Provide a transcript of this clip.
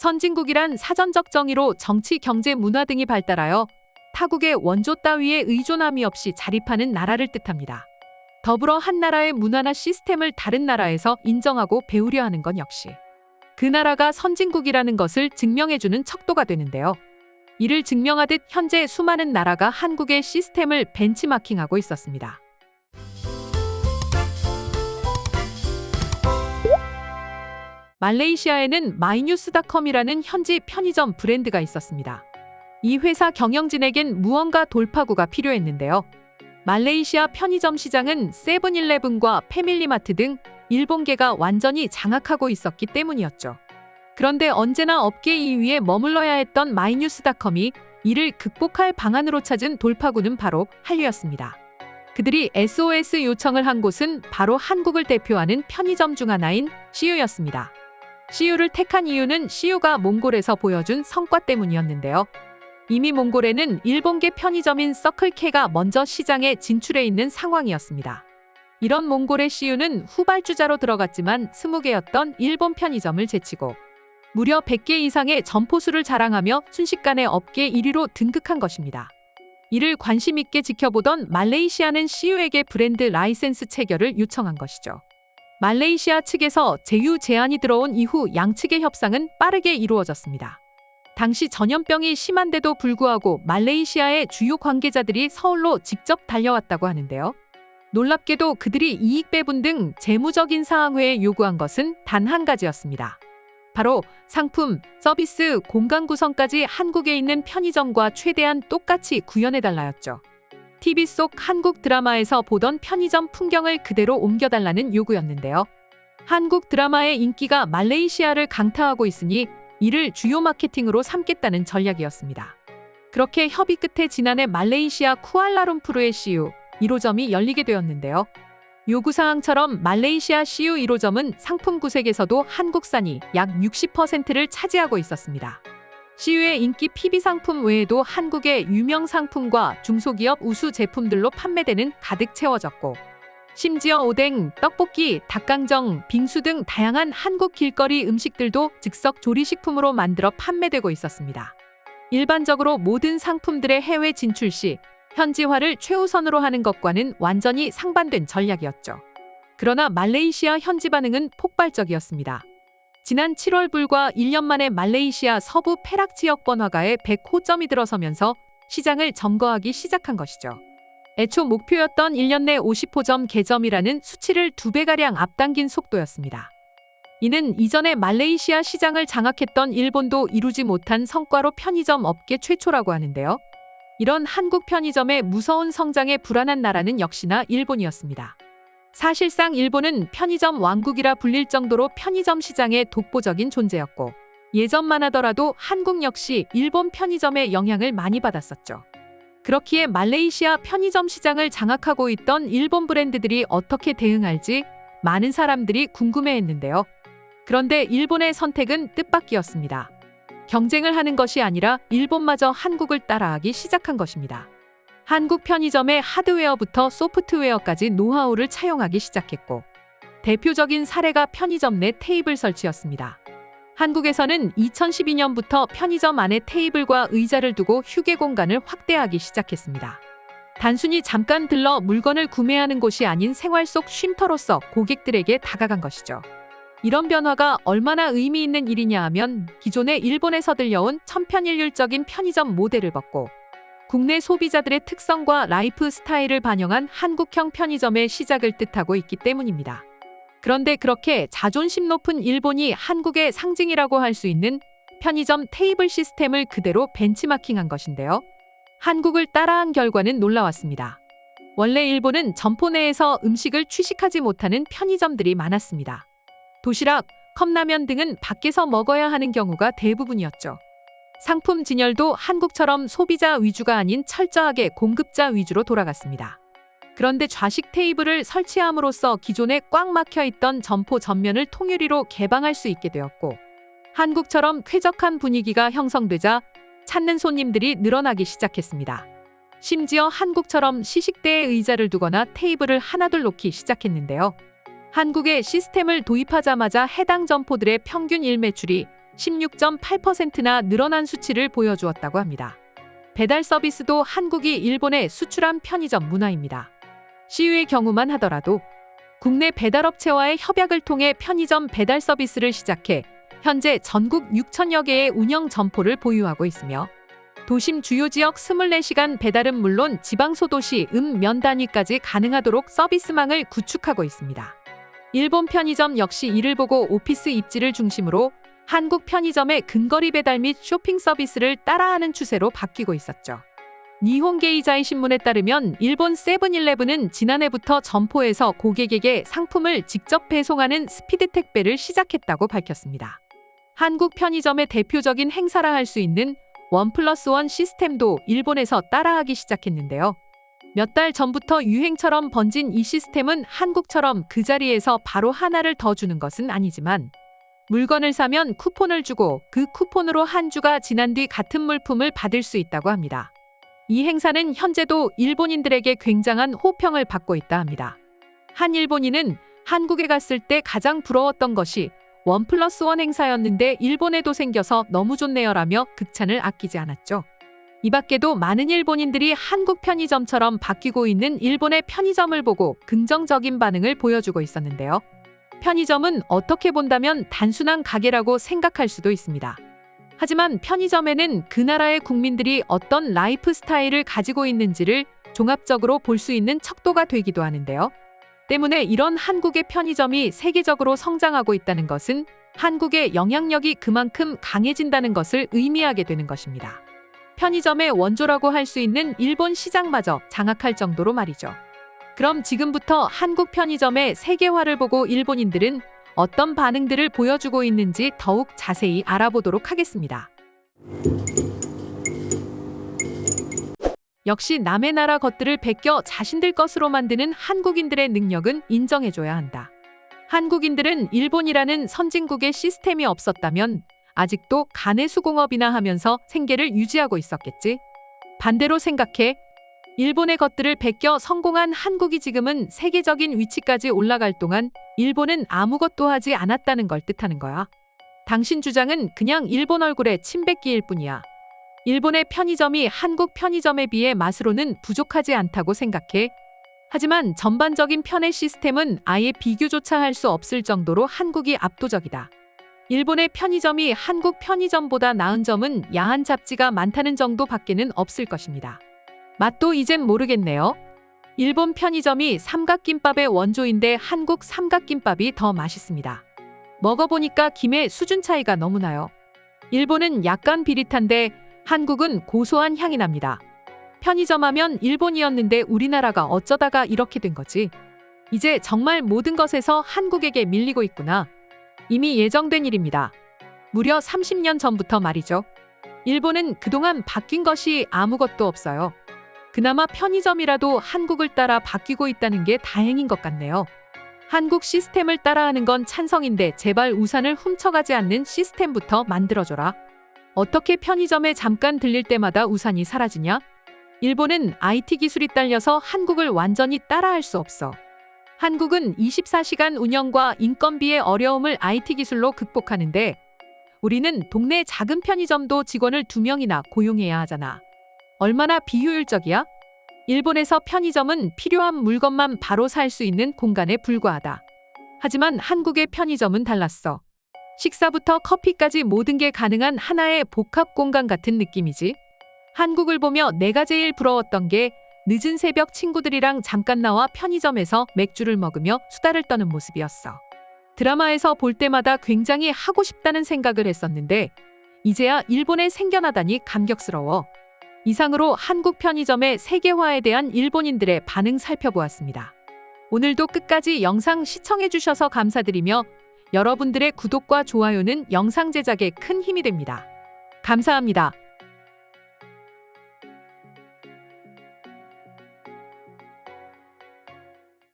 선진국이란 사전적 정의로 정치, 경제, 문화 등이 발달하여 타국의 원조 따위에 의존함이 없이 자립하는 나라를 뜻합니다. 더불어 한 나라의 문화나 시스템을 다른 나라에서 인정하고 배우려 하는 건 역시 그 나라가 선진국이라는 것을 증명해주는 척도가 되는데요. 이를 증명하듯 현재 수많은 나라가 한국의 시스템을 벤치마킹하고 있었습니다. 말레이시아에는 마이뉴스닷컴이라는 현지 편의점 브랜드가 있었습니다. 이 회사 경영진에겐 무언가 돌파구가 필요했는데요. 말레이시아 편의점 시장은 세븐일레븐과 패밀리마트 등 일본계가 완전히 장악하고 있었기 때문이었죠. 그런데 언제나 업계 2위에 머물러야 했던 마이뉴스닷컴이 이를 극복할 방안으로 찾은 돌파구는 바로 한류였습니다. 그들이 SOS 요청을 한 곳은 바로 한국을 대표하는 편의점 중 하나인 CU였습니다. CU를 택한 이유는 CU가 몽골에서 보여준 성과 때문이었는데요. 이미 몽골에는 일본계 편의점인 서클K가 먼저 시장에 진출해 있는 상황이었습니다. 이런 몽골의 CU는 후발주자로 들어갔지만 20개였던 일본 편의점을 제치고 무려 100개 이상의 점포수를 자랑하며 순식간에 업계 1위로 등극한 것입니다. 이를 관심 있게 지켜보던 말레이시아는 CU에게 브랜드 라이센스 체결을 요청한 것이죠. 말레이시아 측에서 제휴 제안이 들어온 이후 양측의 협상은 빠르게 이루어졌습니다. 당시 전염병이 심한데도 불구하고 말레이시아의 주요 관계자들이 서울로 직접 달려왔다고 하는데요. 놀랍게도 그들이 이익 배분 등 재무적인 사항 외에 요구한 것은 단 한 가지였습니다. 바로 상품, 서비스, 공간 구성까지 한국에 있는 편의점과 최대한 똑같이 구현해달라였죠. TV 속 한국 드라마에서 보던 편의점 풍경을 그대로 옮겨달라는 요구였는데요. 한국 드라마의 인기가 말레이시아를 강타하고 있으니 이를 주요 마케팅으로 삼겠다는 전략이었습니다. 그렇게 협의 끝에 지난해 말레이시아 쿠알라룸푸르의 CU 1호점이 열리게 되었는데요. 요구사항처럼 말레이시아 CU 1호점은 상품 구색에서도 한국산이 약 60%를 차지하고 있었습니다. CU의 인기 PB 상품 외에도 한국의 유명 상품과 중소기업 우수 제품들로 판매되는 가득 채워졌고 심지어 오뎅, 떡볶이, 닭강정, 빙수 등 다양한 한국 길거리 음식들도 즉석 조리식품으로 만들어 판매되고 있었습니다. 일반적으로 모든 상품들의 해외 진출 시 현지화를 최우선으로 하는 것과는 완전히 상반된 전략이었죠. 그러나 말레이시아 현지 반응은 폭발적이었습니다. 지난 7월 불과 1년 만에 말레이시아 서부 페락 지역 번화가에 100호점이 들어서면서 시장을 점거하기 시작한 것이죠. 애초 목표였던 1년 내 50호점 개점이라는 수치를 2배가량 앞당긴 속도였습니다. 이는 이전에 말레이시아 시장을 장악했던 일본도 이루지 못한 성과로 편의점 업계 최초라고 하는데요. 이런 한국 편의점의 무서운 성장에 불안한 나라는 역시나 일본이었습니다. 사실상 일본은 편의점 왕국이라 불릴 정도로 편의점 시장의 독보적인 존재였고 예전만 하더라도 한국 역시 일본 편의점의 영향을 많이 받았었죠. 그렇기에 말레이시아 편의점 시장을 장악하고 있던 일본 브랜드들이 어떻게 대응할지 많은 사람들이 궁금해했는데요. 그런데 일본의 선택은 뜻밖이었습니다. 경쟁을 하는 것이 아니라 일본마저 한국을 따라하기 시작한 것입니다. 한국 편의점의 하드웨어부터 소프트웨어까지 노하우를 차용하기 시작했고 대표적인 사례가 편의점 내 테이블 설치였습니다. 한국에서는 2012년부터 편의점 안에 테이블과 의자를 두고 휴게 공간을 확대하기 시작했습니다. 단순히 잠깐 들러 물건을 구매하는 곳이 아닌 생활 속 쉼터로서 고객들에게 다가간 것이죠. 이런 변화가 얼마나 의미 있는 일이냐 하면 기존의 일본에서 들려온 천편일률적인 편의점 모델을 벗고 국내 소비자들의 특성과 라이프 스타일을 반영한 한국형 편의점의 시작을 뜻하고 있기 때문입니다. 그런데 그렇게 자존심 높은 일본이 한국의 상징이라고 할 수 있는 편의점 테이블 시스템을 그대로 벤치마킹한 것인데요. 한국을 따라한 결과는 놀라웠습니다. 원래 일본은 점포 내에서 음식을 취식하지 못하는 편의점들이 많았습니다. 도시락, 컵라면 등은 밖에서 먹어야 하는 경우가 대부분이었죠. 상품 진열도 한국처럼 소비자 위주가 아닌 철저하게 공급자 위주로 돌아갔습니다. 그런데 좌식 테이블을 설치함으로써 기존에 꽉 막혀 있던 점포 전면을 통유리로 개방할 수 있게 되었고 한국처럼 쾌적한 분위기가 형성되자 찾는 손님들이 늘어나기 시작했습니다. 심지어 한국처럼 시식대에 의자를 두거나 테이블을 하나둘 놓기 시작했는데요. 한국의 시스템을 도입하자마자 해당 점포들의 평균 일매출이 16.8%나 늘어난 수치를 보여주었다고 합니다. 배달 서비스도 한국이 일본에 수출한 편의점 문화입니다. CU의 경우만 하더라도 국내 배달업체와의 협약을 통해 편의점 배달 서비스를 시작해 현재 전국 6천여 개의 운영 점포를 보유하고 있으며 도심 주요 지역 24시간 배달은 물론 지방 소도시 면 단위까지 가능하도록 서비스망을 구축하고 있습니다. 일본 편의점 역시 이를 보고 오피스 입지를 중심으로 한국 편의점의 근거리 배달 및 쇼핑 서비스를 따라하는 추세로 바뀌고 있었죠. 니혼게이자이 신문에 따르면 일본 세븐일레븐은 지난해부터 점포에서 고객에게 상품을 직접 배송하는 스피드 택배를 시작했다고 밝혔습니다. 한국 편의점의 대표적인 행사라 할 수 있는 1+1 시스템도 일본에서 따라하기 시작했는데요. 몇 달 전부터 유행처럼 번진 이 시스템은 한국처럼 그 자리에서 바로 하나를 더 주는 것은 아니지만 물건을 사면 쿠폰을 주고 그 쿠폰으로 한 주가 지난 뒤 같은 물품을 받을 수 있다고 합니다. 이 행사는 현재도 일본인들에게 굉장한 호평을 받고 있다 합니다. 한 일본인은 한국에 갔을 때 가장 부러웠던 것이 1+1 행사였는데 일본에도 생겨서 너무 좋네요라며 극찬을 아끼지 않았죠. 이 밖에도 많은 일본인들이 한국 편의점처럼 바뀌고 있는 일본의 편의점을 보고 긍정적인 반응을 보여주고 있었는데요. 편의점은 어떻게 본다면 단순한 가게라고 생각할 수도 있습니다. 하지만 편의점에는 그 나라의 국민들이 어떤 라이프 스타일을 가지고 있는지를 종합적으로 볼 수 있는 척도가 되기도 하는데요. 때문에 이런 한국의 편의점이 세계적으로 성장하고 있다는 것은 한국의 영향력이 그만큼 강해진다는 것을 의미하게 되는 것입니다. 편의점의 원조라고 할 수 있는 일본 시장마저 장악할 정도로 말이죠. 그럼 지금부터 한국 편의점의 세계화를 보고 일본인들은 어떤 반응들을 보여주고 있는지 더욱 자세히 알아보도록 하겠습니다. 역시 남의 나라 것들을 베껴 자신들 것으로 만드는 한국인들의 능력은 인정해줘야 한다. 한국인들은 일본이라는 선진국의 시스템이 없었다면 아직도 가내수공업이나 하면서 생계를 유지하고 있었겠지. 반대로 생각해. 일본의 것들을 베껴 성공한 한국이 지금은 세계적인 위치까지 올라갈 동안 일본은 아무것도 하지 않았다는 걸 뜻하는 거야. 당신 주장은 그냥 일본 얼굴에 침 뱉기일 뿐이야. 일본의 편의점이 한국 편의점에 비해 맛으로는 부족하지 않다고 생각해. 하지만 전반적인 편의 시스템은 아예 비교조차 할 수 없을 정도로 한국이 압도적이다. 일본의 편의점이 한국 편의점보다 나은 점은 야한 잡지가 많다는 정도밖에는 없을 것입니다. 맛도 이젠 모르겠네요. 일본 편의점이 삼각김밥의 원조인데 한국 삼각김밥이 더 맛있습니다. 먹어보니까 김의 수준 차이가 너무 나요. 일본은 약간 비릿한데 한국은 고소한 향이 납니다. 편의점 하면 일본이었는데 우리나라가 어쩌다가 이렇게 된 거지? 이제 정말 모든 것에서 한국에게 밀리고 있구나. 이미 예정된 일입니다. 무려 30년 전부터 말이죠. 일본은 그동안 바뀐 것이 아무것도 없어요. 그나마 편의점이라도 한국을 따라 바뀌고 있다는 게 다행인 것 같네요. 한국 시스템을 따라하는 건 찬성인데 제발 우산을 훔쳐가지 않는 시스템부터 만들어줘라. 어떻게 편의점에 잠깐 들릴 때마다 우산이 사라지냐? 일본은 IT 기술이 딸려서 한국을 완전히 따라할 수 없어. 한국은 24시간 운영과 인건비의 어려움을 IT 기술로 극복하는데 우리는 동네 작은 편의점도 직원을 2명이나 고용해야 하잖아. 얼마나 비효율적이야? 일본에서 편의점은 필요한 물건만 바로 살 수 있는 공간에 불과하다. 하지만 한국의 편의점은 달랐어. 식사부터 커피까지 모든 게 가능한 하나의 복합 공간 같은 느낌이지. 한국을 보며 내가 제일 부러웠던 게 늦은 새벽 친구들이랑 잠깐 나와 편의점에서 맥주를 먹으며 수다를 떠는 모습이었어. 드라마에서 볼 때마다 굉장히 하고 싶다는 생각을 했었는데 이제야 일본에 생겨나다니 감격스러워. 이상으로 한국 편의점의 세계화에 대한 일본인들의 반응 살펴보았습니다. 오늘도 끝까지 영상 시청해주셔서 감사드리며 여러분들의 구독과 좋아요는 영상 제작에 큰 힘이 됩니다. 감사합니다.